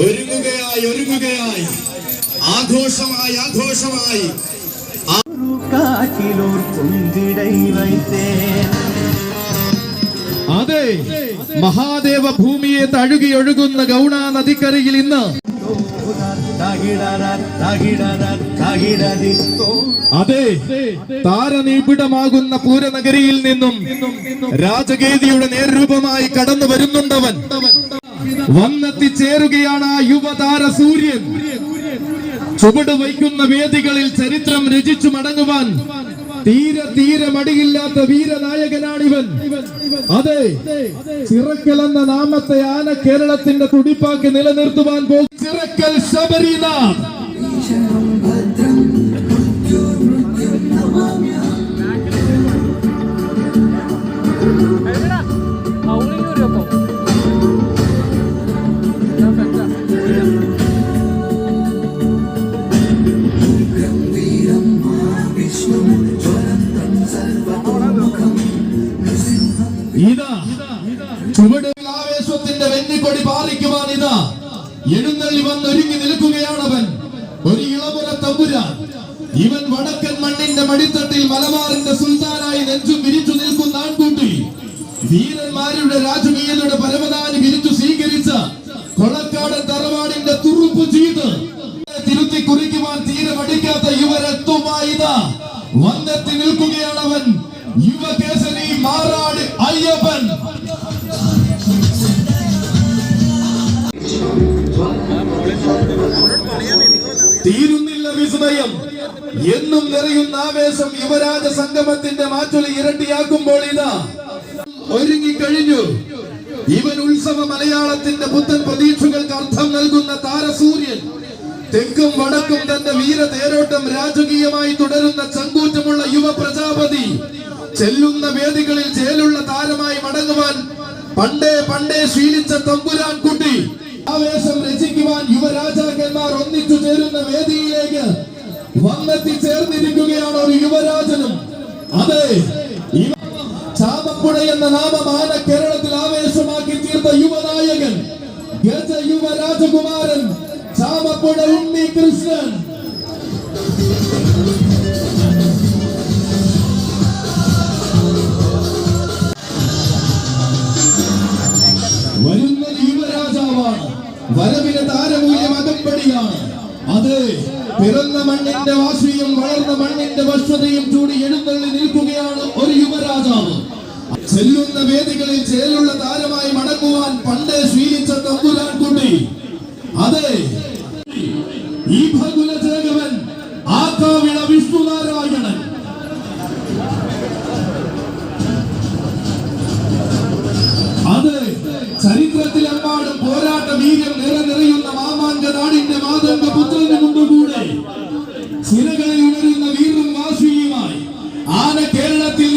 ഒരുങ്ങുകയായി ആഘോഷമായി അതെ, മഹാദേവ ഭൂമിയെ തഴുകി ഒഴുകുന്ന ഗൗണ നദിക്കരയിൽ ഇന്ന് അതെ, താരനിബിഡമാകുന്ന പൂരനഗരിയിൽ നിന്നും രാജകേതിയുടെ നേർരൂപമായി കടന്നു വരുന്നുണ്ടവൻ. വന്നെത്തിച്ചേരുകയാണ് ആ യുവതാര സൂര്യൻ. ചുവട് വയ്ക്കുന്ന വേദികളിൽ ചരിത്രം രചിച്ചു മടങ്ങുവാൻ തീരെ മടിയില്ലാത്ത വീരനായകനാണിവൻ. അതെ, ചിറക്കൽ എന്ന നാമത്തെ ആന കേരളത്തിന്റെ തുടിപ്പാക്കി നിലനിർത്തുവാൻ പോകും ചിറക്കൽ ശബരിനാഥ്. ചുവടുകൾ ആവേശത്തിന്റെ വെന്നിക്കൊടി പാറിക്കുവാൻ ഇതാ എഴുന്നള്ളി വന്നൊരുങ്ങി നിൽക്കുകയാണവൻ. ഒരു ഇളമുറ തമ്പുരാൻ. ഇവൻ വടക്കൻ മണ്ണിന്റെ മടിത്തട്ടിൽ മലബാറിന്റെ സുൽത്താനായി നെഞ്ചും വിരിച്ചു നിൽക്കുന്ന ആൺകൂട്ടി. വീരന്മാരുടെ രാജകീയതയുടെ പരമദാനി വിരിച്ചു സ്വീകരിച്ച കൊളക്കാടൻ തറവാടിന്റെ തുറുപ്പ് ചെയ്ത് തിരുത്തി കുറിക്കുവാൻ തീരെ മടിക്കാത്ത യുവരത്വമായി ഇതാ വന്നെത്തി നിൽക്കുകയാണവൻ. യുവകേസരി മാറാട് അയ്യപ്പൻ. തീരുന്നില്ല വിസ്മയം, എന്നും നിറയുന്ന ആവേശം. യുവരാജ സംഗമത്തിന്റെ മാറ്റൊലി ഇരട്ടിയാക്കുമ്പോൾ ഇതാ ഒരുങ്ങിക്കഴിഞ്ഞു. ഇവൻ ഉത്സവ മലയാളത്തിന്റെ പുത്തൻ പ്രതീക്ഷകൾക്ക് അർത്ഥം നൽകുന്ന താരസൂര്യൻ. തെക്കും വടക്കും തന്റെ വീര തേരോട്ടം രാജകീയമായി തുടരുന്ന ചങ്കൂറ്റമുള്ള യുവ പ്രജാപതി. ചെല്ലുന്ന വേദികളിൽ ചേലുള്ള താരമായി മടങ്ങുവാൻ പണ്ടേ ശീലിച്ച തമ്പുരാൻ കുട്ടി. ആവേശം രചിക്കുവാൻ യുവരാജാക്കന്മാർ ഒന്നിച്ചു ചേരുന്ന വേദിയിലേക്ക് വന്നെത്തി ചേർന്നിരിക്കുകയാണ് ഒരു യുവരാജനും. അതെ, ചാമപ്പുഴ എന്ന നാമമാന കേരളത്തിൽ ആവേശമാക്കി തീർത്ത യുവനായകൻ, ഗജ യുവ രാജകുമാരൻ ചാമപ്പുഴ ഉണ്ണി കൃഷ്ണൻ. വരുന്നത് യുവരാജാവാണ്. വരവിന് താരമൂല്യം അകമ്പടിയാണ്. അതെ, പിറന്ന മണ്ണിന്റെ വാശിയും വളർന്ന മണ്ണിന്റെ വശ്യതയും ചൂടി എഴുന്നള്ളി നിൽക്കുകയാണ് ഒരു യുവരാജാവ്. ചെല്ലുന്ന വേദികളിൽ ചേലുള്ള താരമായി മടങ്ങുവാൻ പണ്ടേ ശീലിച്ച തമ്പുരാൻ കുട്ടി. അതെ, ഈ ഭഗുല ജേകവൻ ആക്കാവിള വിഷ്ണുനാരായണൻ. അതെ, ചരിത്രത്തിലെമ്പാടും പോരാട്ട വീര്യം നിറയുന്ന മാമാങ്ക നാടിന്റെ മാതംഗ പുത്രന് മുണ്ടുകൂടെ ചിരകളിൽ ഉണരുന്ന വീറും വാശിയുമായി ആന കേരളത്തിൽ